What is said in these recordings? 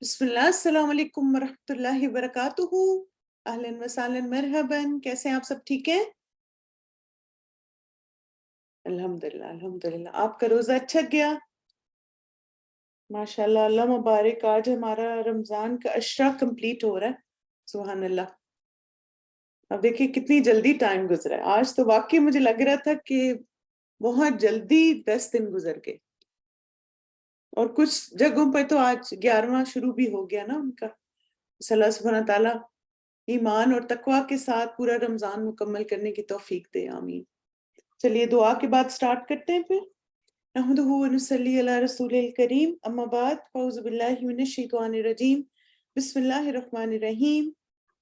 بسم اللہ السلام علیکم ورحمۃ اللہ وبرکاتہ۔ اہلاً وسہلاً مرحباً، کیسے ہیں آپ؟ سب ٹھیک ہیں؟ الحمدللہ الحمدللہ۔ آپ کا روزہ اچھا گیا؟ ماشاءاللہ، اللہ مبارک۔ آج ہمارا رمضان کا عشرہ کمپلیٹ ہو رہا ہے، سبحان اللہ۔ اب دیکھیں کتنی جلدی ٹائم گزرا ہے۔ آج تو واقعی مجھے لگ رہا تھا کہ بہت جلدی 10 دن گزر گئے، اور کچھ جگہوں پر تو آج 11واں شروع بھی ہو گیا نا ان کا۔ صلی اللہ سبحانہ تعالیٰ ایمان اور تقوی کے ساتھ پورا رمضان مکمل کرنے کی توفیق دے، آمین۔ چلیے دعا کے بعد سٹارٹ کرتے ہیں پھر۔ نحمدہ و نصلی علی رسول الکریم، اما بعد، اعوذ باللہ من الشیطان الرجیم، بسم اللہ الرحمن الرحیم۔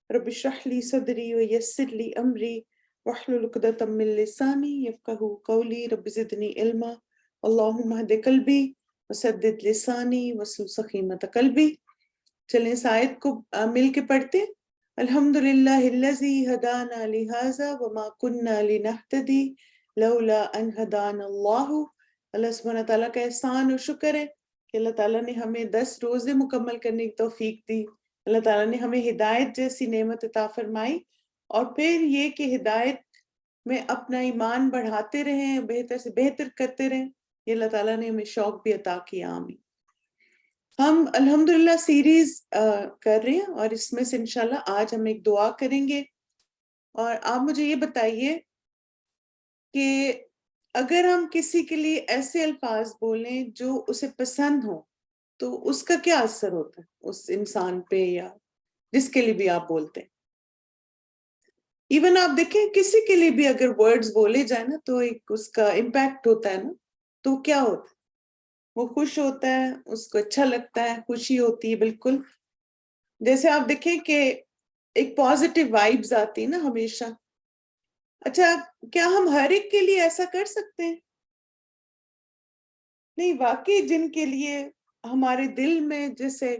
رب اشرح لی صدری ویسر لی امری واحلل عقدۃ من لسانی یفقہوا قولی، رب زدنی علما، اللہم اہد قلبی وسدد لسانی واسلل سخیمۃ قلبی۔ چلیں اس آیت کو مل کے پڑھتے ہیں۔ الحمدللہ الذی ہدانا لہذا وما کننا لنہتدی لولا ان ہدانا اللہ۔ اللہ سبحانہ تعالیٰ کا احسان اور شکر ہے کہ اللہ تعالیٰ نے ہمیں 10 روزے مکمل کرنے کی توفیق دی۔ اللہ تعالیٰ نے ہمیں ہدایت جیسی نعمت عطا فرمائی، اور پھر یہ کہ ہدایت میں اپنا ایمان بڑھاتے رہیں، بہتر سے بہتر کرتے رہیں، یہ اللہ تعالیٰ نے ہمیں شوق بھی عطا کیا، آمین۔ ہم الحمدللہ سیریز کر رہے ہیں، اور اس میں سے انشاءاللہ آج ہم ایک دعا کریں گے۔ اور آپ مجھے یہ بتائیے کہ اگر ہم کسی کے لیے ایسے الفاظ بولیں جو اسے پسند ہوں تو اس کا کیا اثر ہوتا ہے اس انسان پہ، یا جس کے لیے بھی آپ بولتے ہیں؟ ایون آپ دیکھیں کسی کے لیے بھی اگر ورڈز بولے جائیں نا تو ایک اس کا امپیکٹ ہوتا ہے نا، تو کیا ہوتا ہے؟ وہ خوش ہوتا ہے، اس کو اچھا لگتا ہے، خوشی ہوتی ہے، بالکل جیسے آپ دیکھیں کہ ایک پازیٹیو وائبز آتی ہے نا ہمیشہ۔ اچھا، کیا ہم ہر ایک کے لیے ایسا کر سکتے ہیں؟ نہیں، واقعی جن کے لیے ہمارے دل میں جیسے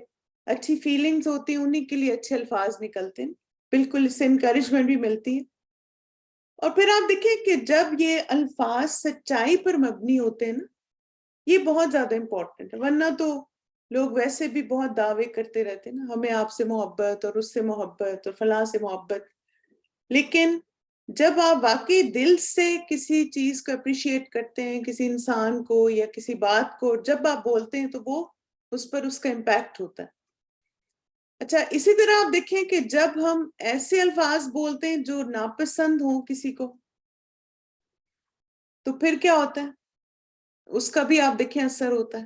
اچھی فیلنگز ہوتی ہیں انہی کے لیے اچھے الفاظ نکلتے ہیں، بالکل اس سے انکریجمنٹ بھی ملتی ہے۔ اور پھر آپ دیکھیں کہ جب یہ الفاظ سچائی پر مبنی ہوتے ہیں نا، یہ بہت زیادہ امپورٹنٹ ہے۔ ورنہ تو لوگ ویسے بھی بہت دعوے کرتے رہتے ہیں نا، ہمیں آپ سے محبت اور اس سے محبت اور فلاں سے محبت، لیکن جب آپ واقعی دل سے کسی چیز کو اپریشیٹ کرتے ہیں، کسی انسان کو یا کسی بات کو جب آپ بولتے ہیں تو وہ اس پر اس کا امپیکٹ ہوتا ہے۔ اچھا، اسی طرح آپ دیکھیں کہ جب ہم ایسے الفاظ بولتے ہیں جو ناپسند ہوں کسی کو، تو پھر کیا ہوتا ہے؟ اس کا بھی آپ دیکھیں اثر ہوتا ہے،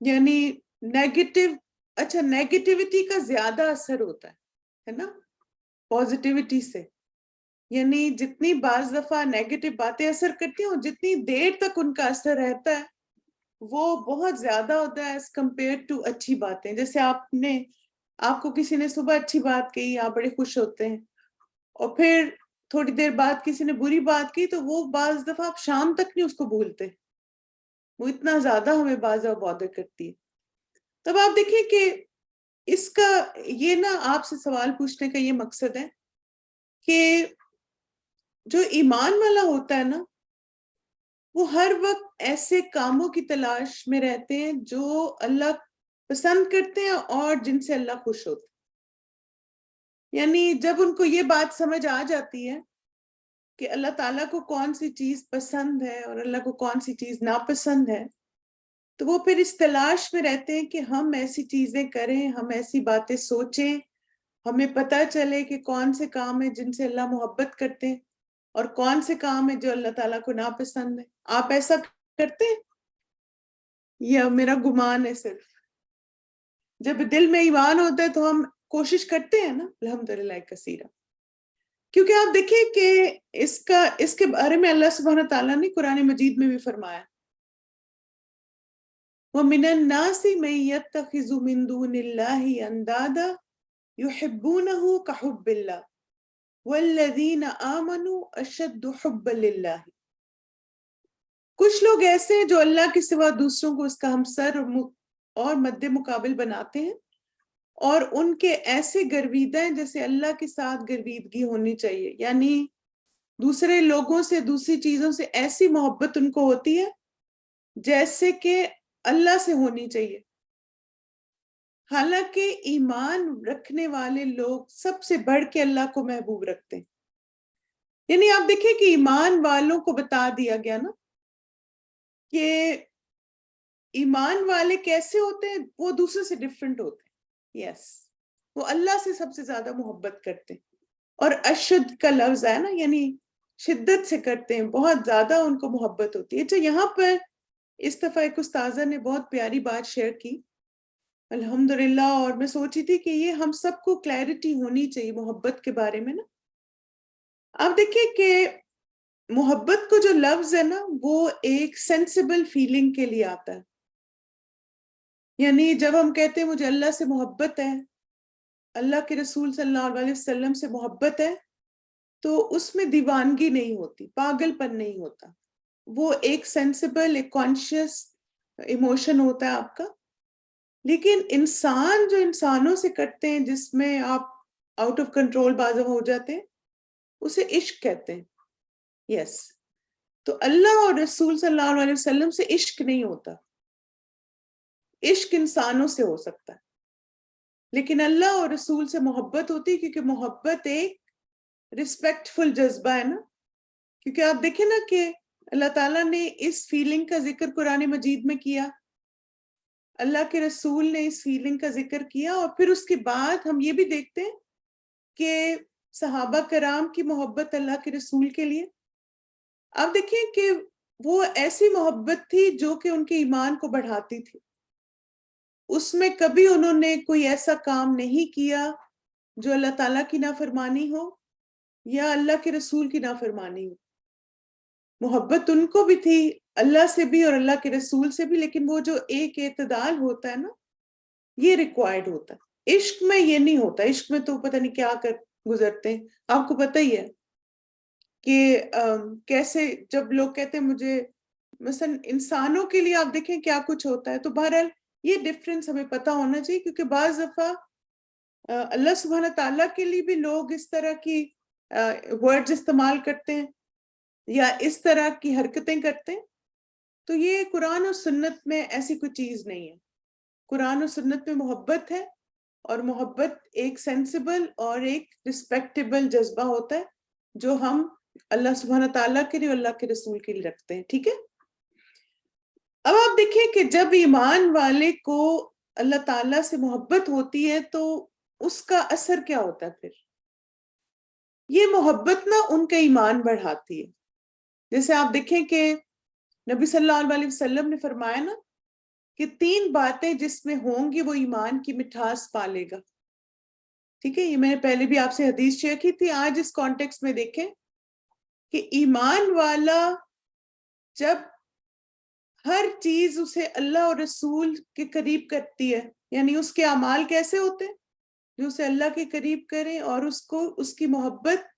یعنی نیگیٹو۔ اچھا، نیگیٹیوٹی کا زیادہ اثر ہوتا ہے نا پازیٹیوٹی سے، یعنی جتنی بعض دفعہ نیگیٹو باتیں اثر کرتی ہیں، جتنی دیر تک ان کا اثر رہتا ہے وہ بہت زیادہ ہوتا ہے ایز کمپیئر ٹو اچھی باتیں۔ جیسے آپ کو کسی نے صبح اچھی بات کہی، آپ بڑے خوش ہوتے ہیں، اور پھر تھوڑی دیر بعد کسی نے بری بات کی تو وہ بعض دفعہ آپ شام تک نہیں اس کو بھولتے، وہ اتنا زیادہ ہمیں بعض بادر کرتی ہے۔ تب آپ دیکھیں کہ اس کا یہ نا آپ سے سوال پوچھنے کا یہ مقصد ہے کہ جو ایمان والا ہوتا ہے نا وہ ہر وقت ایسے کاموں کی تلاش میں رہتے ہیں جو اللہ پسند کرتے ہیں اور جن سے اللہ خوش ہوتا ہے۔ یعنی جب ان کو یہ بات سمجھ آ جاتی ہے کہ اللہ تعالیٰ کو کون سی چیز پسند ہے اور اللہ کو کون سی چیز ناپسند ہے، تو وہ پھر اس تلاش میں رہتے ہیں کہ ہم ایسی چیزیں کریں، ہم ایسی باتیں سوچیں، ہمیں پتہ چلے کہ کون سے کام ہیں جن سے اللہ محبت کرتے ہیں اور کون سے کام ہیں جو اللہ تعالیٰ کو ناپسند ہے۔ آپ ایسا کرتے ہیں یا میرا گمان ہے صرف؟ جب دل میں ایمان ہوتا ہے تو ہم کوشش کرتے ہیں نا، الحمدللہ کثیرہ۔ کیونکہ آپ دیکھیں کہ اس کے بارے میں اللہ سبحانہ تعالیٰ نے قرآن مجید میں بھی فرمایا، وَمِنَ النَّاسِ مَن يَتَّخِذُ مِن دُونِ اللَّهِ أَندَادًا يُحِبُّونَهُ كَحُبِّ اللَّهِ وَالَّذِينَ آمَنُوا أَشَدُّ حُبًّا لِلَّهِ۔ کچھ لوگ ایسے ہیں جو اللہ کے سوا دوسروں کو اس کا ہمسر اور مد مقابل بناتے ہیں، اور ان کے ایسے گرویدہ ہیں جیسے اللہ کے ساتھ گرویدگی ہونی چاہیے، یعنی دوسرے لوگوں سے، دوسری چیزوں سے ایسی محبت ان کو ہوتی ہے جیسے کہ اللہ سے ہونی چاہیے۔ حالانکہ ایمان رکھنے والے لوگ سب سے بڑھ کے اللہ کو محبوب رکھتے ہیں. یعنی آپ دیکھیں کہ ایمان والوں کو بتا دیا گیا نا کہ ایمان والے کیسے ہوتے ہیں, وہ دوسرے سے ڈفرنٹ ہوتے ہیں. یس, وہ اللہ سے سب سے زیادہ محبت کرتے ہیں, اور اشد کا لفظ ہے نا, یعنی شدت سے کرتے ہیں, بہت زیادہ ان کو محبت ہوتی ہے. تو یہاں پر اس دفعہ ایک استاذہ نے بہت پیاری بات شیئر کی الحمدللہ, اور میں سوچی تھی کہ یہ ہم سب کو کلیئرٹی ہونی چاہیے محبت کے بارے میں نا. آپ دیکھیں کہ محبت کو جو لفظ ہے نا وہ ایک سینسیبل فیلنگ کے لیے آتا ہے. یعنی جب ہم کہتے ہیں مجھے اللہ سے محبت ہے, اللہ کے رسول صلی اللہ علیہ وسلم سے محبت ہے, تو اس میں دیوانگی نہیں ہوتی, پاگل پن نہیں ہوتا, وہ ایک سینسیبل, ایک کانشیس ایموشن ہوتا ہے آپ کا. لیکن انسان جو انسانوں سے کرتے ہیں جس میں آپ آؤٹ آف کنٹرول بعض ہو جاتے ہیں, اسے عشق کہتے ہیں. یس, تو اللہ اور رسول صلی اللہ علیہ وسلم سے عشق نہیں ہوتا. عشق انسانوں سے ہو سکتا ہے, لیکن اللہ اور رسول سے محبت ہوتی ہے, کیونکہ محبت ایک رسپیکٹفل جذبہ ہے نا. کیونکہ آپ دیکھیں نا کہ اللہ تعالیٰ نے اس فیلنگ کا ذکر قرآن مجید میں کیا, اللہ کے رسول نے اس فیلنگ کا ذکر کیا, اور پھر اس کے بعد ہم یہ بھی دیکھتے ہیں کہ صحابہ کرام کی محبت اللہ کے رسول کے لیے. آپ دیکھیں کہ وہ ایسی محبت تھی جو کہ ان کے ایمان کو بڑھاتی تھی. اس میں کبھی انہوں نے کوئی ایسا کام نہیں کیا جو اللہ تعالیٰ کی نافرمانی ہو یا اللہ کے رسول کی نافرمانی ہو. محبت ان کو بھی تھی, اللہ سے بھی اور اللہ کے رسول سے بھی, لیکن وہ جو ایک اعتدال ہوتا ہے نا, یہ ریکوائرڈ ہوتا ہے. عشق میں یہ نہیں ہوتا. عشق میں تو پتہ نہیں کیا کر گزرتے ہیں. آپ کو پتہ ہی ہے کہ کیسے جب لوگ کہتے ہیں مجھے, مثلا انسانوں کے لیے آپ دیکھیں کیا کچھ ہوتا ہے. تو بہرحال یہ ڈفرنس ہمیں پتہ ہونا چاہیے, کیونکہ بعض دفعہ اللہ سبحانہ تعالیٰ کے لیے بھی لوگ اس طرح کی ورڈز استعمال کرتے ہیں یا اس طرح کی حرکتیں کرتے ہیں. تو یہ قرآن و سنت میں ایسی کوئی چیز نہیں ہے. قرآن و سنت میں محبت ہے, اور محبت ایک سینسیبل اور ایک رسپیکٹیبل جذبہ ہوتا ہے جو ہم اللہ سبحانہ تعالیٰ کے لیے اور اللہ کے رسول کے لیے رکھتے ہیں. ٹھیک ہے, اب آپ دیکھیں کہ جب ایمان والے کو اللہ تعالیٰ سے محبت ہوتی ہے تو اس کا اثر کیا ہوتا ہے پھر؟ یہ محبت نا ان کا ایمان بڑھاتی ہے. جیسے آپ دیکھیں کہ نبی صلی اللہ علیہ وسلم نے فرمایا نا کہ 3 باتیں جس میں ہوں گی وہ ایمان کی مٹھاس پالے گا. ٹھیک ہے, یہ میں نے پہلے بھی آپ سے حدیث شیئر کی تھی. آج اس کانٹیکسٹ میں دیکھیں کہ ایمان والا جب ہر چیز اسے اللہ اور رسول کے قریب کرتی ہے, یعنی اس کے اعمال کیسے ہوتے ہیں جو اسے اللہ کے قریب کریں اور اس کو اس کی محبت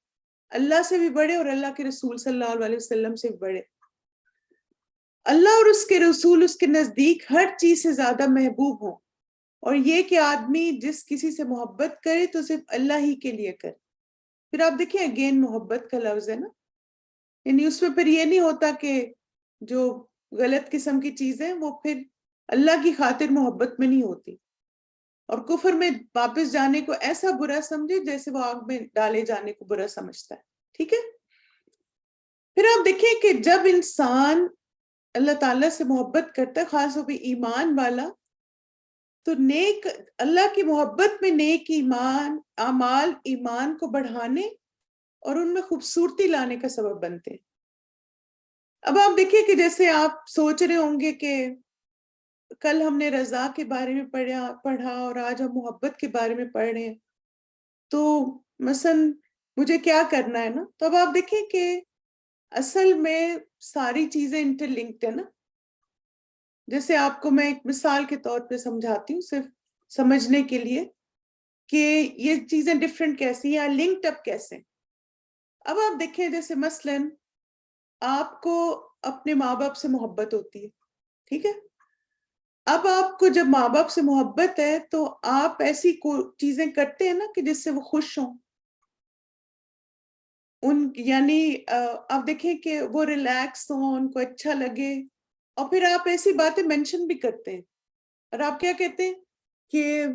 اللہ سے بھی بڑھے اور اللہ کے رسول صلی اللہ علیہ وسلم سے بھی بڑھے. اللہ اور اس کے رسول اس کے نزدیک ہر چیز سے زیادہ محبوب ہوں, اور یہ کہ آدمی جس کسی سے محبت کرے تو صرف اللہ ہی کے لیے کرے. پھر آپ دیکھیں اگین محبت کا لفظ ہے نا, یعنی اس میں پھر یہ نہیں ہوتا کہ جو غلط قسم کی چیزیں وہ پھر اللہ کی خاطر محبت میں نہیں ہوتی, اور کفر میں واپس جانے کو ایسا برا سمجھے جیسے وہ آگ میں ڈالے جانے کو برا سمجھتا ہے. ٹھیک ہے, پھر آپ دیکھیں کہ جب انسان اللہ تعالیٰ سے محبت کرتا ہے, خاص طور پہ ایمان والا, تو نیک اللہ کی محبت میں نیک ایمان اعمال ایمان کو بڑھانے اور ان میں خوبصورتی لانے کا سبب بنتے ہیں. اب آپ دیکھیں کہ جیسے آپ سوچ رہے ہوں گے کہ کل ہم نے رضا کے بارے میں پڑھا اور آج ہم محبت کے بارے میں پڑھ رہے ہیں, تو مثلا مجھے کیا کرنا ہے نا. تو اب آپ دیکھیں کہ اصل میں ساری چیزیں انٹر لنکڈ ہے نا. جیسے آپ کو میں ایک مثال کے طور پہ سمجھاتی ہوں صرف سمجھنے کے لیے کہ یہ چیزیں ڈفرینٹ کیسی یا لنکڈ اپ کیسے. اب آپ دیکھیں جیسے مثلا آپ کو اپنے ماں باپ سے محبت ہوتی ہے, ٹھیک ہے. اب آپ کو جب ماں باپ سے محبت ہے تو آپ ایسی چیزیں کرتے ہیں نا کہ جس سے وہ خوش ہوں, یعنی آپ دیکھیں کہ وہ ریلیکس ہوں, ان کو اچھا لگے, اور پھر آپ ایسی باتیں مینشن بھی کرتے ہیں. اور آپ کیا کہتے ہیں کہ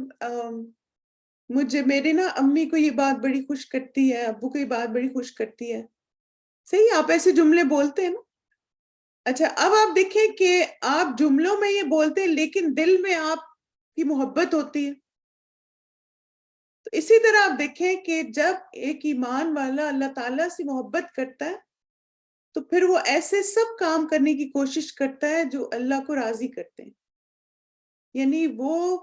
مجھے میرے نا امی کو یہ بات بڑی خوش کرتی ہے، ابو کو یہ بات بڑی خوش کرتی ہے. صحیح، آپ ایسے جملے بولتے ہیں نا. اچھا اب آپ دیکھیں کہ آپ جملوں میں یہ بولتے ہیں لیکن دل میں آپ کی محبت ہوتی ہے. تو اسی طرح آپ دیکھیں کہ جب ایک ایمان والا اللہ تعالیٰ سے محبت کرتا ہے تو پھر وہ ایسے سب کام کرنے کی کوشش کرتا ہے جو اللہ کو راضی کرتے ہیں. یعنی وہ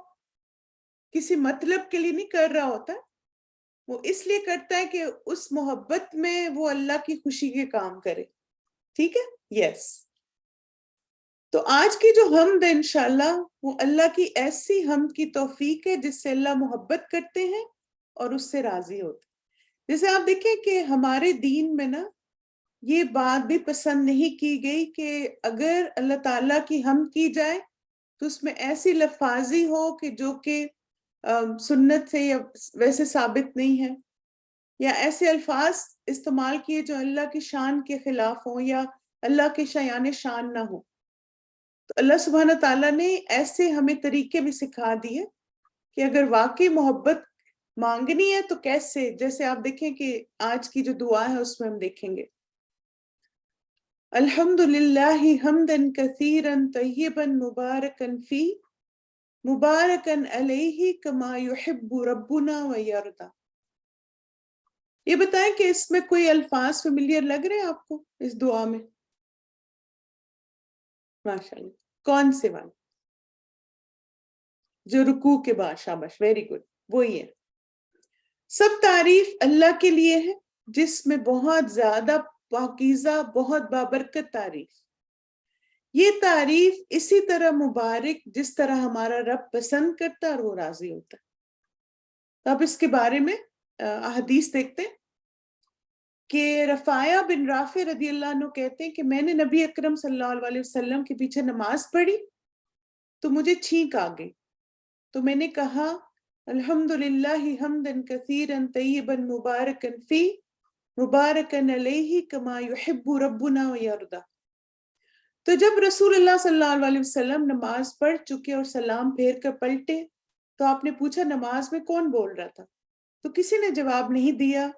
کسی مطلب کے لیے نہیں کر رہا ہوتا، وہ اس لیے کرتا ہے کہ اس محبت میں وہ اللہ کی خوشی کے کام کرے. ٹھیک ہے، یس. تو آج کی جو حمد ہے انشاءاللہ وہ اللہ کی ایسی حمد کی توفیق ہے جس سے اللہ محبت کرتے ہیں اور اس سے راضی ہوتے ہیں. جیسے آپ دیکھیں کہ ہمارے دین میں نا یہ بات بھی پسند نہیں کی گئی کہ اگر اللہ تعالیٰ کی حمد کی جائے تو اس میں ایسی لفاظی ہو کہ جو کہ سنت سے یا ویسے ثابت نہیں ہے، یا ایسے الفاظ استعمال کیے جو اللہ کی شان کے خلاف ہوں یا اللہ کے شایان شان نہ ہو. تو اللہ سبحانہ تعالیٰ نے ایسے ہمیں طریقے بھی سکھا دیے کہ اگر واقعی محبت مانگنی ہے تو کیسے. جیسے آپ دیکھیں کہ آج کی جو دعا ہے اس میں ہم دیکھیں گے الحمدللہ حمدن کثیرن طیبن مبارکن فی مبارکن علیہ کما یحب ربنا ویرضا. یہ بتائیں کہ اس میں کوئی الفاظ فیملیئر لگ رہے ہیں آپ کو اس دعا میں؟ ماشاءاللہ. کون سے والے؟ جو رکوع کے بعد. شاباش، ویری گڈ. وہی ہے. سب تعریف اللہ کے لیے ہے جس میں بہت زیادہ پاکیزہ، بہت بابرکت تعریف. یہ تعریف اسی طرح مبارک جس طرح ہمارا رب پسند کرتا ہے اور وہ راضی ہوتا ہے. تو اب اس کے بارے میں احادیث دیکھتے ہیں کہ رفاعہ بن رافع رضی اللہ عنہ کہتے ہیں کہ میں نے نبی اکرم صلی اللہ علیہ وسلم کے پیچھے نماز پڑھی تو مجھے چھینک آ گئی. تو میں نے کہا الحمدللہ حمدن کثیرن طیبن مبارکن فی مبارکن علیہ کما یحب ربنا ویرضا. تو جب رسول اللہ صلی اللہ علیہ وسلم نماز پڑھ چکے اور سلام پھیر کر پلٹے تو آپ نے پوچھا نماز میں کون بول رہا تھا؟ تو کسی نے جواب نہیں دیا.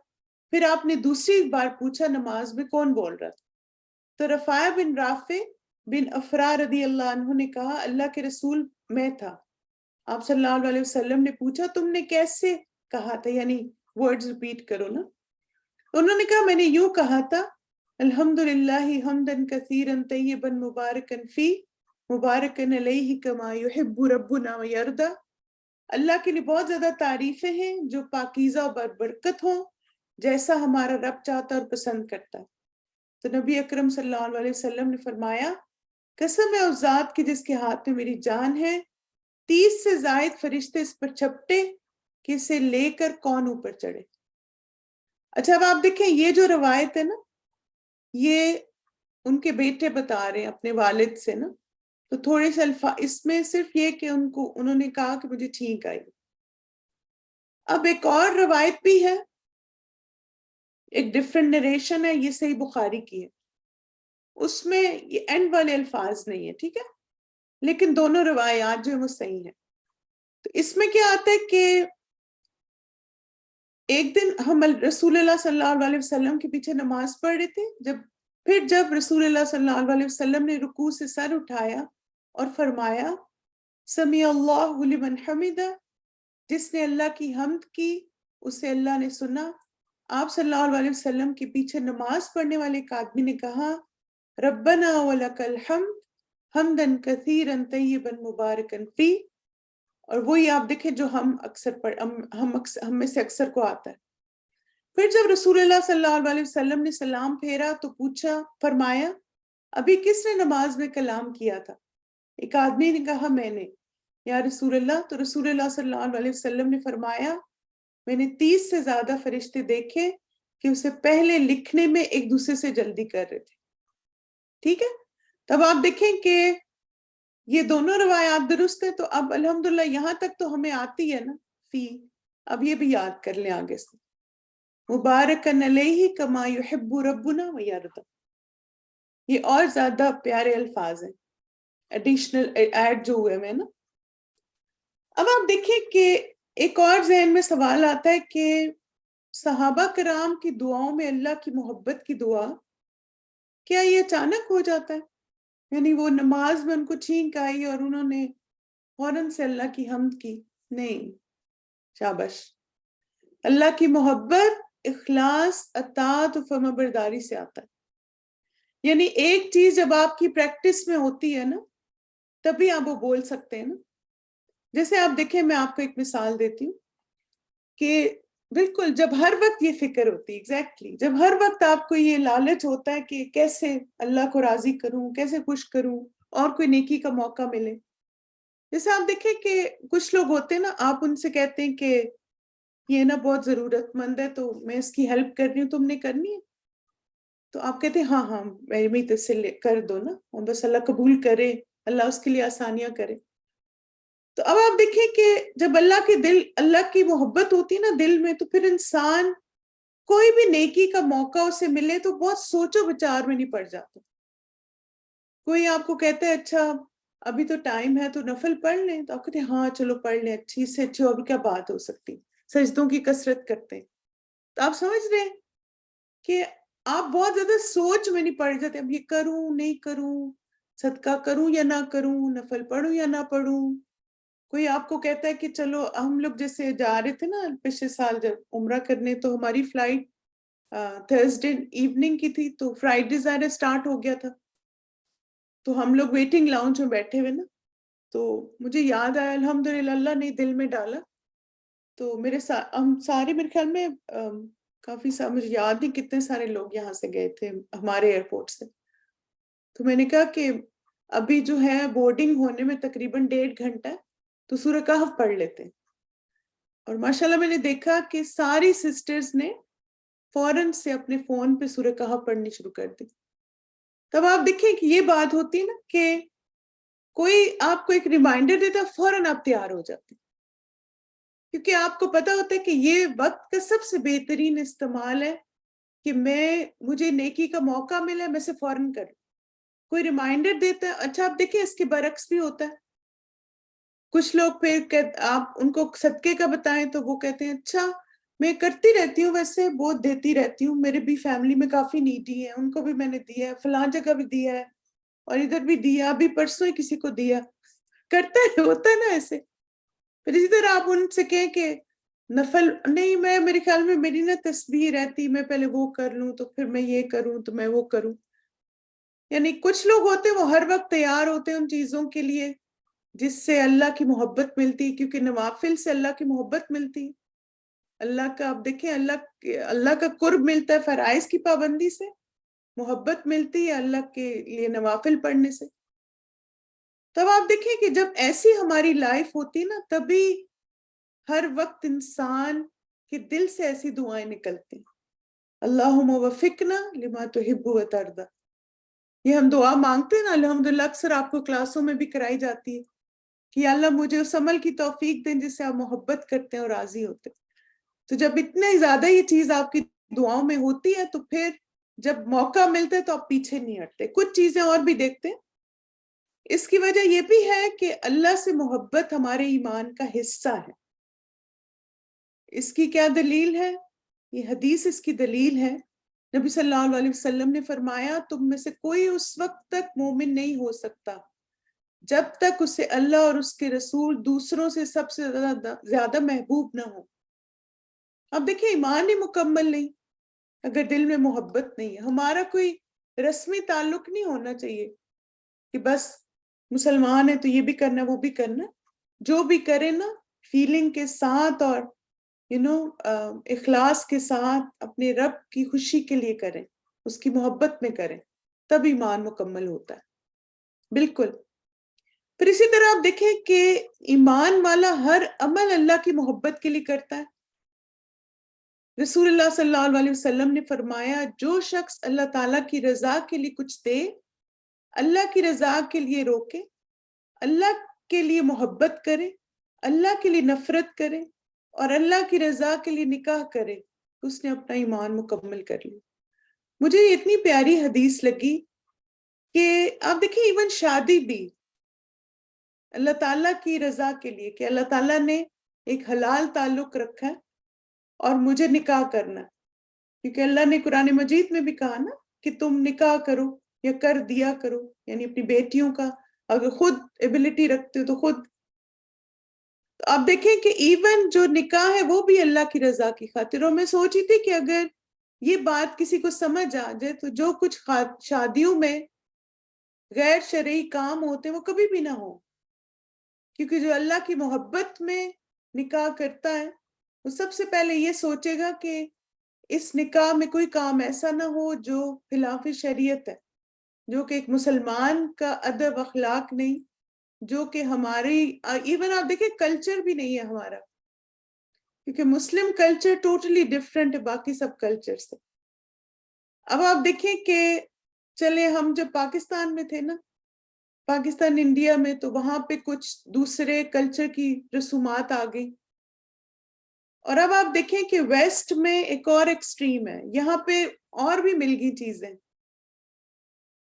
پھر آپ نے دوسری بار پوچھا نماز میں کون بول رہا تھا؟ تو رفاعہ بن رافع بن افرا رضی اللہ عنہ نے کہا اللہ کے رسول میں تھا. آپ صلی اللہ علیہ وسلم نے پوچھا تم نے کیسے کہا تھا، یعنی ورڈز ریپیٹ کرو نا. انہوں نے کہا میں نے یوں کہا تھا الحمدللہ حمدن کثیرن طیبن مبارکن فی مبارکن علیہ کما یحب ربنا ویرضا. اللہ کے لیے بہت زیادہ تعریفیں ہیں جو پاکیزہ و برکت ہوں جیسا ہمارا رب چاہتا اور پسند کرتا ہے. تو نبی اکرم صلی اللہ علیہ وسلم نے فرمایا قسم ہے اس ذات کی جس کے ہاتھ میں میری جان ہے 30 سے زائد فرشتے اس پر چھپٹے کہ اسے لے کر کون اوپر چڑھے. اچھا اب آپ دیکھیں یہ جو روایت ہے نا یہ ان کے بیٹے بتا رہے ہیں اپنے والد سے نا. تو تھوڑے سے الفاظ اس میں صرف یہ کہ انہوں نے کہا کہ مجھے چھینک آئی. اب ایک اور روایت بھی ہے، ایک ڈیفرنٹ نریشن ہے، یہ صحیح بخاری کی ہے. اس میں یہ اینڈ والے الفاظ نہیں ہے، ٹھیک ہے، لیکن دونوں روایات جو ہیں وہ صحیح ہیں. تو اس میں کیا آتا ہے کہ ایک دن ہم رسول اللہ صلی اللہ علیہ وسلم کے پیچھے نماز پڑھ رہے تھے. جب رسول اللہ صلی اللہ علیہ وسلم نے رکوع سے سر اٹھایا اور فرمایا سمیع اللہ لمن حمدہ، جس نے اللہ کی حمد کی اسے اللہ نے سنا. آپ صلی اللہ علیہ وسلم کے پیچھے نماز پڑھنے والے ایک آدمی نے کہا ربنا ولک الحمد حمدن کثیرن طیبن مبارکن فی. اور وہی آپ دیکھیں جو ہم میں سے اکثر کو آتا ہے. پھر جب رسول اللہ صلی اللہ علیہ وسلم نے سلام پھیرا تو پوچھا، فرمایا ابھی کس نے نماز میں کلام کیا تھا؟ ایک آدمی نے کہا میں نے. یا رسول اللہ. تو رسول اللہ صلی اللہ علیہ وسلم نے فرمایا میں نے 30 سے زیادہ فرشتے دیکھے کہ اسے پہلے لکھنے میں ایک دوسرے سے جلدی کر رہے تھے. ٹھیک ہے، تب آپ دیکھیں کہ یہ دونوں روایات درست ہیں. تو اب الحمدللہ یہاں تک تو ہمیں آتی ہے نا فی. اب یہ بھی یاد کر لیں آگے سے مبارکن علیہ کما یحب ربنا ویرضا. یہ اور زیادہ پیارے الفاظ ہیں ایڈیشنل ایڈ جو ہوئے میں نا. اب آپ دیکھیں کہ ایک اور ذہن میں سوال آتا ہے کہ صحابہ کرام کی دعاؤں میں اللہ کی محبت کی دعا کیا یہ اچانک ہو جاتا ہے؟ یعنی وہ نماز میں ان کو چھینک آئی اور انہوں نے فوراً سے اللہ کی حمد کی؟ نہیں، شابش. اللہ کی محبت اخلاص، اطاعت و فرما برداری سے آتا ہے. یعنی ایک چیز جب آپ کی پریکٹس میں ہوتی ہے نا تبھی آپ وہ بول سکتے ہیں نا. جیسے آپ دیکھیں، میں آپ کو ایک مثال دیتی ہوں کہ بالکل جب ہر وقت یہ فکر ہوتی ہے، ایگزیکٹلی جب ہر وقت آپ کو یہ لالچ ہوتا ہے کہ کیسے اللہ کو راضی کروں، کیسے خوش کروں اور کوئی نیکی کا موقع ملے. جیسے آپ دیکھیں کہ کچھ لوگ ہوتے ہیں نا، آپ ان سے کہتے ہیں کہ یہ نا بہت ضرورت مند ہے تو میں اس کی ہیلپ کر رہی ہوں، تم نے کرنی ہے؟ تو آپ کہتے ہیں ہاں ہاں میں تو سے کر دو نا، بس اللہ قبول کرے، اللہ اس کے لیے آسانیاں کرے. تو اب آپ دیکھیں کہ جب اللہ کی محبت ہوتی ہے نا دل میں، تو پھر انسان کوئی بھی نیکی کا موقع اسے ملے تو بہت سوچو بچار میں نہیں پڑ جاتا. کوئی آپ کو کہتا ہے اچھا ابھی تو ٹائم ہے تو نفل پڑھ لیں، تو آپ کہتے ہیں ہاں چلو پڑھ لیں، اچھی سے اچھی ابھی کیا بات ہو سکتی، سجدوں کی کثرت کرتے ہیں. تو آپ سمجھ رہے ہیں کہ آپ بہت زیادہ سوچ میں نہیں پڑ جاتے، اب یہ کروں نہیں کروں، صدقہ کروں یا نہ کروں، نفل پڑھوں یا نہ پڑھوں. کوئی آپ کو کہتا ہے کہ چلو ہم لوگ جیسے جا رہے تھے نا پچھلے سال جب عمرہ کرنے، تو ہماری فلائٹ تھرسڈے ایوننگ کی تھی، تو فرائیڈے ظاہر اسٹارٹ ہو گیا تھا. تو ہم لوگ ویٹنگ لاؤنج میں بیٹھے ہوئے نا، تو مجھے یاد آیا الحمدللہ اللہ نے دل میں ڈالا. تو ہم سارے میرے خیال میں کافی مجھے یاد نہیں کتنے سارے لوگ یہاں سے گئے تھے ہمارے ایئرپورٹ سے. تو میں نے کہا کہ ابھی جو ہے بورڈنگ ہونے میں تقریباً 1.5 گھنٹہ، تو سورہ کہف پڑھ لیتے ہیں. اور ماشاءاللہ میں نے دیکھا کہ ساری سسٹرز نے فوراً سے اپنے فون پہ سورہ کہف پڑھنی شروع کر دی. تب آپ دیکھیں کہ یہ بات ہوتی ہے نا کہ کوئی آپ کو ایک ریمائنڈر دیتا ہے، فوراً آپ تیار ہو جاتے ہیں، کیونکہ آپ کو پتا ہوتا ہے کہ یہ وقت کا سب سے بہترین استعمال ہے کہ مجھے نیکی کا موقع ملا ہے، میں سے فوراً کروں. کوئی ریمائنڈر دیتا ہے. اچھا آپ دیکھیں اس کے برعکس بھی ہوتا ہے. کچھ لوگ پھر آپ ان کو صدقے کا بتائیں تو وہ کہتے ہیں اچھا میں کرتی رہتی ہوں، ویسے بہت دیتی رہتی ہوں، میرے بھی فیملی میں کافی نیڈی ہیں، ان کو بھی میں نے دیا ہے، فلاں جگہ بھی دیا ہے اور ادھر بھی دیا، ابھی پرسوں ہی کسی کو دیا. کرتا ہے، ہوتا ہے نا ایسے. پھر اسی طرح آپ ان سے کہیں کہ نفل نہیں، میرے خیال میں میری نا تسبیح رہتی، میں پہلے وہ کر لوں تو پھر میں یہ کروں تو میں وہ کروں. یعنی کچھ لوگ ہوتے ہیں وہ ہر وقت تیار ہوتے ہیں ان چیزوں کے لیے جس سے اللہ کی محبت ملتی، کیونکہ نوافل سے اللہ کی محبت ملتی. اللہ کا آپ دیکھیں اللہ کا قرب ملتا ہے فرائض کی پابندی سے، محبت ملتی ہے اللہ کے لیے نوافل پڑھنے سے. تب آپ دیکھیں کہ جب ایسی ہماری لائف ہوتی نا تبھی ہر وقت انسان کے دل سے ایسی دعائیں نکلتی، اللہم وفقنا لما تحب و ترضی. یہ ہم دعا مانگتے ہیں نا الحمدللہ، اکثر آپ کو کلاسوں میں بھی کرائی جاتی ہے کہ اللہ مجھے اس عمل کی توفیق دیں جس سے آپ محبت کرتے ہیں اور راضی ہوتے ہیں. تو جب اتنے زیادہ یہ چیز آپ کی دعاؤں میں ہوتی ہے تو پھر جب موقع ملتا ہے تو آپ پیچھے نہیں ہٹتے، کچھ چیزیں اور بھی دیکھتے ہیں. اس کی وجہ یہ بھی ہے کہ اللہ سے محبت ہمارے ایمان کا حصہ ہے. اس کی کیا دلیل ہے؟ یہ حدیث اس کی دلیل ہے. نبی صلی اللہ علیہ وسلم نے فرمایا تم میں سے کوئی اس وقت تک مومن نہیں ہو سکتا جب تک اسے اللہ اور اس کے رسول دوسروں سے سب سے زیادہ محبوب نہ ہو. اب دیکھیں ایمان ہی مکمل نہیں اگر دل میں محبت نہیں ہے. ہمارا کوئی رسمی تعلق نہیں ہونا چاہیے کہ بس مسلمان ہے تو یہ بھی کرنا وہ بھی کرنا. جو بھی کرے نا فیلنگ کے ساتھ اور اخلاص کے ساتھ اپنے رب کی خوشی کے لیے کریں، اس کی محبت میں کریں، تب ایمان مکمل ہوتا ہے. بالکل. پھر اسی طرح آپ دیکھیں کہ ایمان والا ہر عمل اللہ کی محبت کے لیے کرتا ہے. رسول اللہ صلی اللہ علیہ وسلم نے فرمایا جو شخص اللہ تعالیٰ کی رضا کے لیے کچھ دے، اللہ کی رضا کے لیے روکے، اللہ کے لیے محبت کرے، اللہ کے لیے نفرت کرے اور اللہ کی رضا کے لیے نکاح کرے، اس نے اپنا ایمان مکمل کر لیا. مجھے یہ اتنی پیاری حدیث لگی کہ آپ دیکھیں ایون شادی بھی اللہ تعالیٰ کی رضا کے لیے کہ اللہ تعالیٰ نے ایک حلال تعلق رکھا ہے اور مجھے نکاح کرنا ہے. کیونکہ اللہ نے قرآن مجید میں بھی کہا نا کہ تم نکاح کرو یا کر دیا کرو، یعنی اپنی بیٹیوں کا اگر خود ایبلٹی رکھتے ہو تو خود. تو آپ دیکھیں کہ ایون جو نکاح ہے وہ بھی اللہ کی رضا کی خاطر. اور میں سوچ رہی تھی کہ اگر یہ بات کسی کو سمجھ آ جائے تو جو کچھ شادیوں میں غیر شرعی کام ہوتے ہیں وہ کبھی بھی نہ ہو. کیونکہ جو اللہ کی محبت میں نکاح کرتا ہے وہ سب سے پہلے یہ سوچے گا کہ اس نکاح میں کوئی کام ایسا نہ ہو جو خلاف شریعت ہے، جو کہ ایک مسلمان کا ادب اخلاق نہیں، جو کہ ہماری ایون آپ دیکھیں کلچر بھی نہیں ہے ہمارا، کیونکہ مسلم کلچر ٹوٹلی ڈفرینٹ ہے باقی سب کلچر سے. اب آپ دیکھیں کہ چلے ہم جب پاکستان میں تھے نا، پاکستان انڈیا میں، تو وہاں پہ کچھ دوسرے کلچر کی رسومات آ گئی. اور اب آپ دیکھیں کہ ویسٹ میں ایک اور ایکسٹریم ہے، یہاں پہ اور بھی مل گئی چیزیں.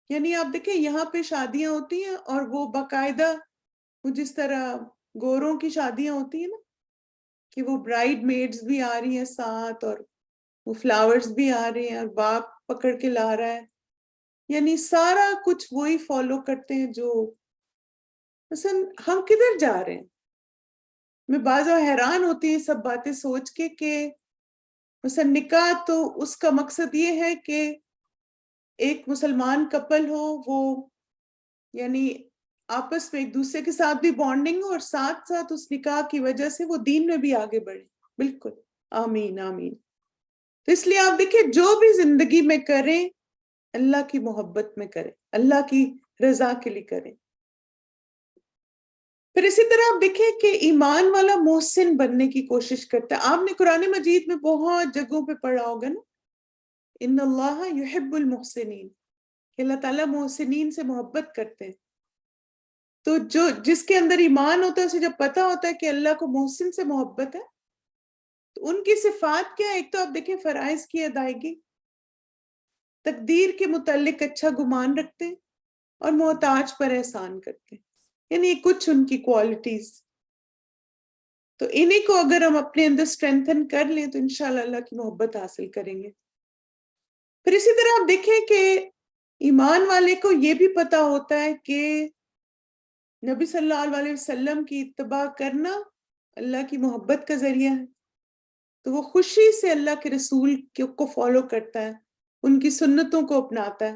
یعنی آپ دیکھیں یہاں پہ شادیاں ہوتی ہیں اور وہ باقاعدہ وہ جس طرح گوروں کی شادیاں ہوتی ہیں نا کہ وہ برائڈ میڈز بھی آ رہی ہیں ساتھ، اور وہ فلاورز بھی آ رہے ہیں اور باپ پکڑ کے لا رہا ہے، یعنی سارا کچھ وہی فالو کرتے ہیں. جو مثلا ہم کدھر جا رہے ہیں؟ میں بعض حیران ہوتی ہیں سب باتیں سوچ کے کہ مثلا نکاح تو اس کا مقصد یہ ہے کہ ایک مسلمان کپل ہو، وہ یعنی آپس میں ایک دوسرے کے ساتھ بھی بانڈنگ ہو، اور ساتھ ساتھ اس نکاح کی وجہ سے وہ دین میں بھی آگے بڑھے. بالکل، آمین آمین. تو اس لیے آپ دیکھیں جو بھی زندگی میں کریں اللہ کی محبت میں کریں، اللہ کی رضا کے لیے کریں. پھر اسی طرح آپ دیکھیں کہ ایمان والا محسن بننے کی کوشش کرتا ہے. آپ نے قرآن مجید میں بہت جگہوں پہ پڑھا ہوگا نا، ان اللہ یحب المحسنین، کہ اللہ تعالیٰ محسنین سے محبت کرتے ہیں. تو جس کے اندر ایمان ہوتا ہے اسے جب پتا ہوتا ہے کہ اللہ کو محسن سے محبت ہے تو ان کی صفات کیا ہے؟ ایک تو آپ دیکھیں فرائض کی ادائیگی، تقدیر کے متعلق اچھا گمان رکھتے ہیں، اور محتاج پر احسان کرتے ہیں. یعنی کچھ ان کی کوالٹیز. تو انہیں کو اگر ہم اپنے اندر اسٹرینتھن کر لیں تو انشاءاللہ اللہ کی محبت حاصل کریں گے. پھر اسی طرح آپ دیکھیں کہ ایمان والے کو یہ بھی پتا ہوتا ہے کہ نبی صلی اللہ علیہ وسلم کی اتباع کرنا اللہ کی محبت کا ذریعہ ہے. تو وہ خوشی سے اللہ کے رسول کو فالو کرتا ہے، ان کی سنتوں کو اپناتا ہے.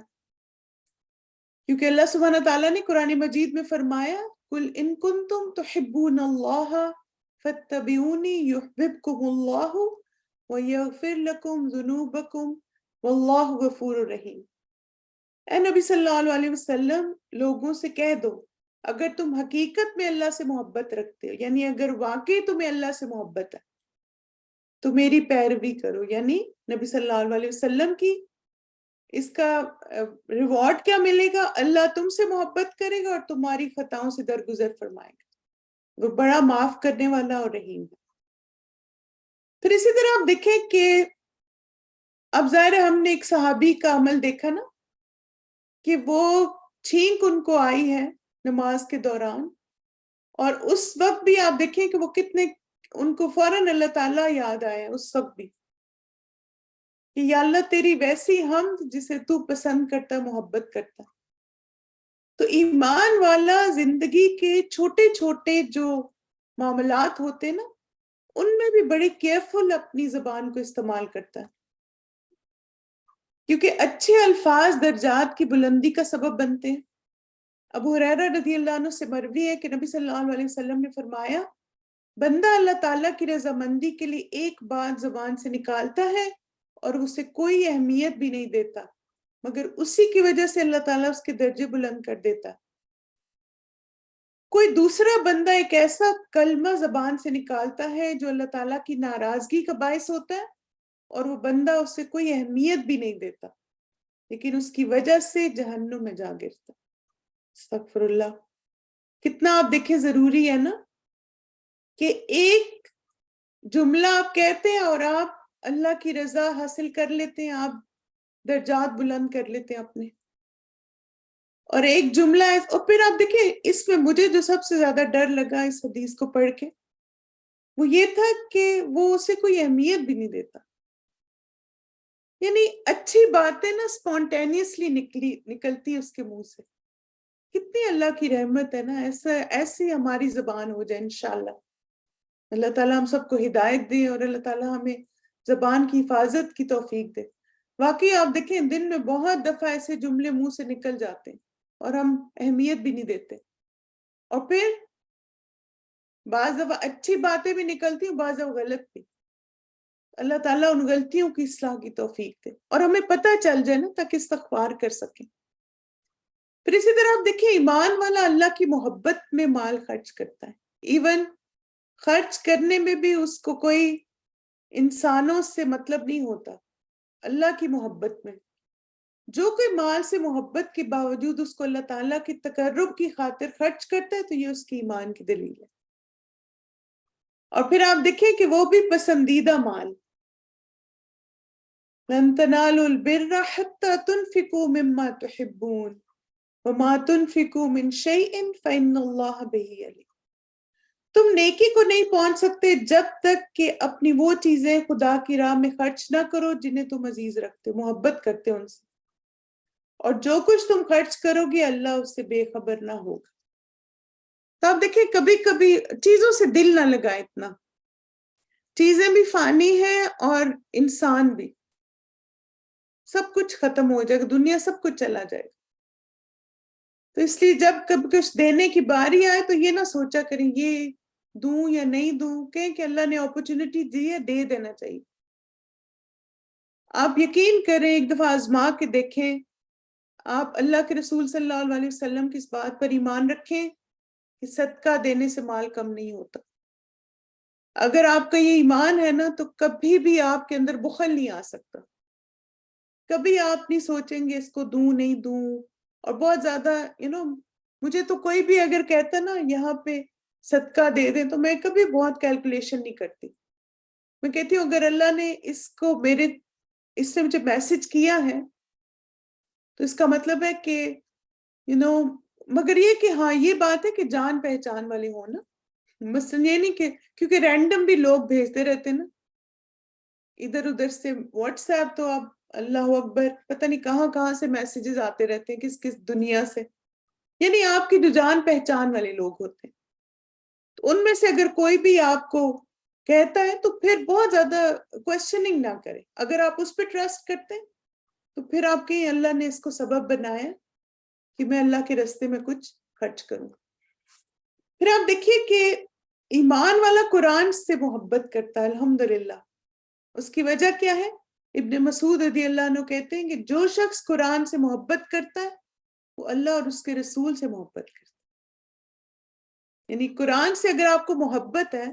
کیونکہ اللہ سبحانہ تعالیٰ نے قرآن مجید میں فرمایا قُلْ إِن كُنتُمْ تُحِبُّونَ اللَّهَ فَاتَّبِعُونِي يُحْبِبْكُمُ اللَّهُ وَيَغْفِرْ لَكُمْ ذُنُوبَكُمْ وَاللَّهُ غَفُورٌ رَحِيمٌ. اے نبی صلی اللہ علیہ وسلم لوگوں سے کہہ دو اگر تم حقیقت میں اللہ سے محبت رکھتے ہو، یعنی اگر واقعی تمہیں اللہ سے محبت ہے تو میری پیروی کرو. یعنی نبی صلی اللہ علیہ وسلم کی اس کا ریوارڈ کیا ملے گا؟ اللہ تم سے محبت کرے گا اور تمہاری خطاؤں سے درگزر فرمائے گا. وہ بڑا معاف کرنے والا اور رحیم ہے. پھر اسی طرح آپ دیکھیں کہ اب ظاہر ہم نے ایک صحابی کا عمل دیکھا نا کہ وہ چھینک ان کو آئی ہے نماز کے دوران، اور اس وقت بھی آپ دیکھیں کہ وہ کتنے ان کو فوراً اللہ تعالیٰ یاد آئے اس وقت بھی کہ یا اللہ تیری ویسی حمد جسے تو پسند کرتا، محبت کرتا. تو ایمان والا زندگی کے چھوٹے چھوٹے جو معاملات ہوتے ہیں نا ان میں بھی بڑے کیئرفل اپنی زبان کو استعمال کرتا ہے، کیونکہ اچھے الفاظ درجات کی بلندی کا سبب بنتے ہیں. ابو ہریرہ رضی اللہ عنہ سے مروی ہے کہ نبی صلی اللہ علیہ وسلم نے فرمایا بندہ اللہ تعالیٰ کی رضامندی کے لیے ایک بات زبان سے نکالتا ہے اور اسے کوئی اہمیت بھی نہیں دیتا مگر اسی کی وجہ سے اللہ تعالیٰ اس کے درجے بلند کر دیتا. کوئی دوسرا بندہ ایک ایسا کلمہ زبان سے نکالتا ہے جو اللہ تعالیٰ کی ناراضگی کا باعث ہوتا ہے اور وہ بندہ اسے کوئی اہمیت بھی نہیں دیتا لیکن اس کی وجہ سے جہنم میں جا گرتا. استغفر اللہ. کتنا آپ دیکھیں ضروری ہے نا کہ ایک جملہ آپ کہتے ہیں اور آپ اللہ کی رضا حاصل کر لیتے ہیں، آپ درجات بلند کر لیتے ہیں اپنے. اور ایک جملہ ہے، اور پھر آپ دیکھیں اس میں مجھے جو سب سے زیادہ ڈر لگا اس حدیث کو پڑھ کے وہ یہ تھا کہ وہ اسے کوئی اہمیت بھی نہیں دیتا. یعنی اچھی باتیں نا اسپونٹینیسلی نکلتی اس کے منہ سے. کتنی اللہ کی رحمت ہے نا، ایسی ہماری زبان ہو جائے انشاءاللہ. اللہ تعالیٰ ہم سب کو ہدایت دے اور اللہ تعالیٰ ہمیں زبان کی حفاظت کی توفیق دے. واقعی آپ دیکھیں دن میں بہت دفعہ ایسے جملے منہ سے نکل جاتے ہیں اور ہم اہمیت بھی نہیں دیتے، اور پھر بعض دفعہ اچھی باتیں بھی نکلتی ہیں، بعض دفعہ غلط بھی. اللہ تعالیٰ ان غلطیوں کی اصلاح کی توفیق دے اور ہمیں پتہ چل جائے نا تاکہ استغفار کر سکیں. پھر اسی طرح آپ دیکھیں ایمان والا اللہ کی محبت میں مال خرچ کرتا ہے. ایون خرچ کرنے میں بھی اس کو کوئی انسانوں سے مطلب نہیں ہوتا، اللہ کی محبت میں. جو کوئی مال سے محبت کے باوجود اس کو اللہ تعالیٰ کی تقرب کی خاطر خرچ کرتا ہے تو یہ اس کی ایمان کی دلیل ہے. اور پھر آپ دیکھیں کہ وہ بھی پسندیدہ مال. لن تنالوا البر حتى تنفقوا مما تحبون وما تنفقوا من شيء فإن الله به عليم. تم نیکی کو نہیں پہنچ سکتے جب تک کہ اپنی وہ چیزیں خدا کی راہ میں خرچ نہ کرو جنہیں تم عزیز رکھتے، محبت کرتے ان سے، اور جو کچھ تم خرچ کرو گے اللہ اس سے بے خبر نہ ہوگا. تو آپ دیکھیں کبھی کبھی چیزوں سے دل نہ لگائے اتنا. چیزیں بھی فانی ہیں اور انسان بھی، سب کچھ ختم ہو جائے گا، دنیا سب کچھ چلا جائے گا. تو اس لیے جب کبھی کچھ دینے کی باری آئے تو یہ نہ سوچا کریں یہ دوں یا نہیں دوں، کہیں کہ اللہ نے اپرچونٹی دی ہے، دے دینا چاہیے. آپ یقین کریں ایک دفعہ آزما کے دیکھیں، آپ اللہ کے رسول صلی اللہ علیہ وسلم کی اس بات پر ایمان رکھیں کہ صدقہ دینے سے مال کم نہیں ہوتا. اگر آپ کا یہ ایمان ہے نا تو کبھی بھی آپ کے اندر بخل نہیں آ سکتا. کبھی آپ نہیں سوچیں گے اس کو دوں نہیں دوں. اور بہت زیادہ مجھے تو کوئی بھی اگر کہتا نا یہاں پہ صدقہ دے دیں تو میں کبھی بہت کیلکولیشن نہیں کرتی. میں کہتی ہوں اگر اللہ نے اس نے مجھے میسج کیا ہے تو اس کا مطلب ہے کہ مگر یہ کہ ہاں یہ بات ہے کہ جان پہچان والے ہوں نا. مثلا یہ نہیں کہ کیونکہ رینڈم بھی لوگ بھیجتے رہتے ہیں نا ادھر ادھر سے واٹس ایپ، تو آپ اللہ اکبر پتہ نہیں کہاں سے میسیجز آتے رہتے ہیں کس کس دنیا سے. یعنی آپ کی جو جان پہچان والے لوگ ہوتے ہیں تو ان میں سے اگر کوئی بھی آپ کو کہتا ہے تو پھر بہت زیادہ کوشچننگ نہ کریں. اگر آپ اس پہ ٹرسٹ کرتے ہیں تو پھر آپ کے اللہ نے اس کو سبب بنایا کہ میں اللہ کے راستے میں کچھ خرچ کروں. پھر آپ دیکھیے کہ ایمان والا قرآن سے محبت کرتا ہے الحمدللہ. اس کی وجہ کیا ہے؟ ابن مسعود رضی اللہ عنہ کہتے ہیں کہ جو شخص قرآن سے محبت کرتا ہے وہ اللہ اور اس کے رسول سے محبت کرتا ہے. یعنی قرآن سے اگر آپ کو محبت ہے،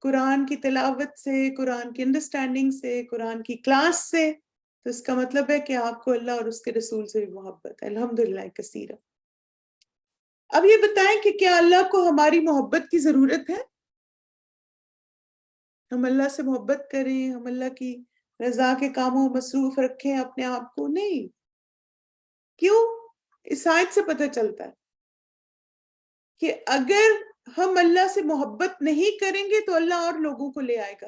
قرآن کی تلاوت سے، قرآن کی انڈرسٹینڈنگ سے، قرآن کی کلاس سے، تو اس کا مطلب ہے کہ آپ کو اللہ اور اس کے رسول سے بھی محبت ہے الحمدللہ کثیرہ. اب یہ بتائیں کہ کیا اللہ کو ہماری محبت کی ضرورت ہے؟ ہم اللہ سے محبت کریں، ہم اللہ کی رضا کے کاموں مصروف رکھیں اپنے آپ کو؟ نہیں. کیوں؟ اس آیت سے پتہ چلتا ہے کہ اگر ہم اللہ سے محبت نہیں کریں گے تو اللہ اور لوگوں کو لے آئے گا.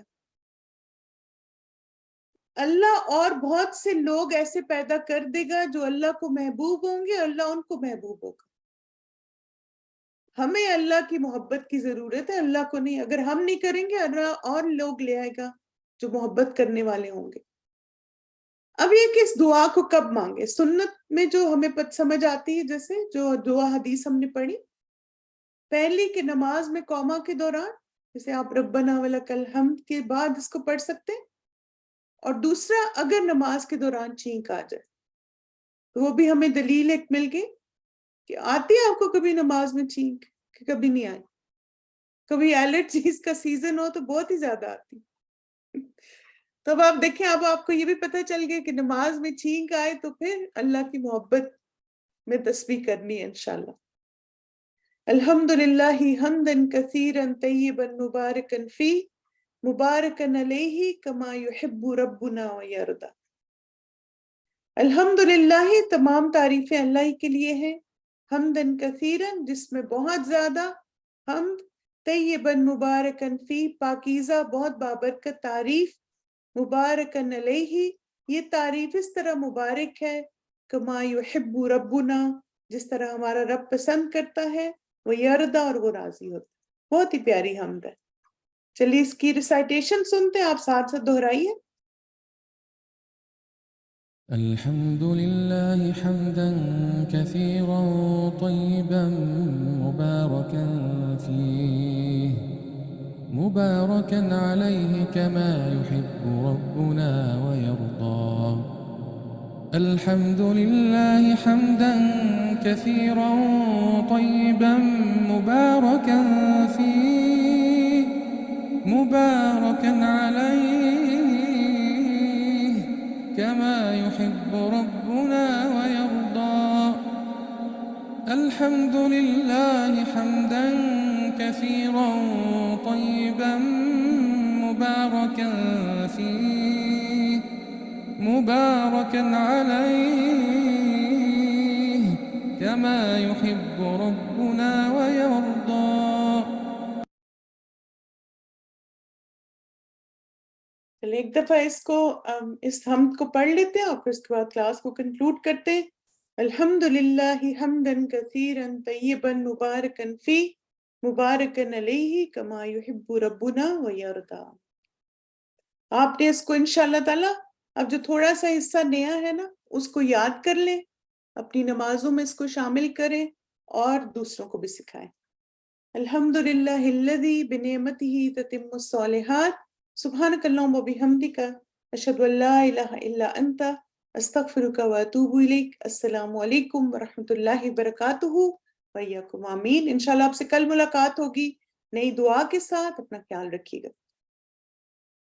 اللہ اور بہت سے لوگ ایسے پیدا کر دے گا جو اللہ کو محبوب ہوں گے، اللہ ان کو محبوب ہوگا. ہمیں اللہ کی محبت کی ضرورت ہے، اللہ کو نہیں. اگر ہم نہیں کریں گے اللہ اور لوگ لے آئے گا جو محبت کرنے والے ہوں گے. اب یہ کہ اس دعا کو کب مانگے؟ سنت میں جو ہمیں سمجھ آتی ہے، جیسے جو دعا حدیث ہم نے پڑھی، پہلی کہ نماز میں قوما کے دوران جیسے آپ ربنا ولک الحمد کے بعد اس کو پڑھ سکتے ہیں، اور دوسرا اگر نماز کے دوران چھینک آ جائے تو وہ بھی ہمیں دلیل ایک مل گئی کہ آتی ہے آپ کو کبھی نماز میں چھینک کہ کبھی نہیں آئی. کبھی الرجیز کا سیزن ہو تو بہت ہی زیادہ آتی. تو اب آپ دیکھیں، اب آپ کو یہ بھی پتہ چل گیا کہ نماز میں چھینک آئے تو پھر اللہ کی محبت میں تسبیح کرنی ہے انشاءاللہ. الحمدللہ حمدا کثیرا طیبا مبارکا فی مبارکا علیہ کما یحب ربنا ویرضا. الحمدللہ تمام تعریفیں اللہ ہی کے لیے ہیں، حمدن کثیرن جس میں بہت زیادہ حمد، طیبن مبارکن فی پاکیزہ بہت بابرکت تعریف، مبارکن علیہ یہ تعریف اس طرح مبارک ہے، کما یحب ربنا جس طرح ہمارا رب پسند کرتا ہے، وہ یردا اور وہ راضی ہوتا ہے۔ بہت ہی پیاری حمد ہے۔ چلیے اس کی ریسائٹیشن سنتے ہیں، آپ ساتھ ساتھ دہرائیے۔ الحمد لله حمدا كثيرا طيبا مباركا فيه مباركا عليه كما يحب ربنا ويرضى. الحمد لله حمدا كثيرا طيبا مباركا فيه مباركا عليه كما يحب ربنا ويرضى. الحمد لله حمدا كثيرا طيبا مباركا فيه مباركا عليه كما يحب ربنا ويرضى. چلیے ایک دفعہ اس حمد کو پڑھ لیتے ہیں اور پھر اس کے بعد کلاس کو کنکلوڈ کرتے ہیں۔ الحمدللہ حمدن کثیرا طیبا مبارکا فی مبارکا علیہ کما یحب ربنا ویرضا۔ آپ نے اس کو انشاءاللہ تعالی اب جو تھوڑا سا حصہ نیا ہے نا اس کو یاد کر لیں، اپنی نمازوں میں اس کو شامل کریں اور دوسروں کو بھی سکھائیں۔ الحمدللہ الذی بنعمتہ تتم الصالحات سبحانک اللہم و بحمدک اشہد ان لا الہ الا انت استغفرک و اتوب الیک۔ السلام علیکم ورحمۃ اللہ وبرکاتہ وإیاکم آمین۔ انشاءاللہ آپ سے کل ملاقات ہوگی نئی دعا کے ساتھ، اپنا خیال رکھیے گا۔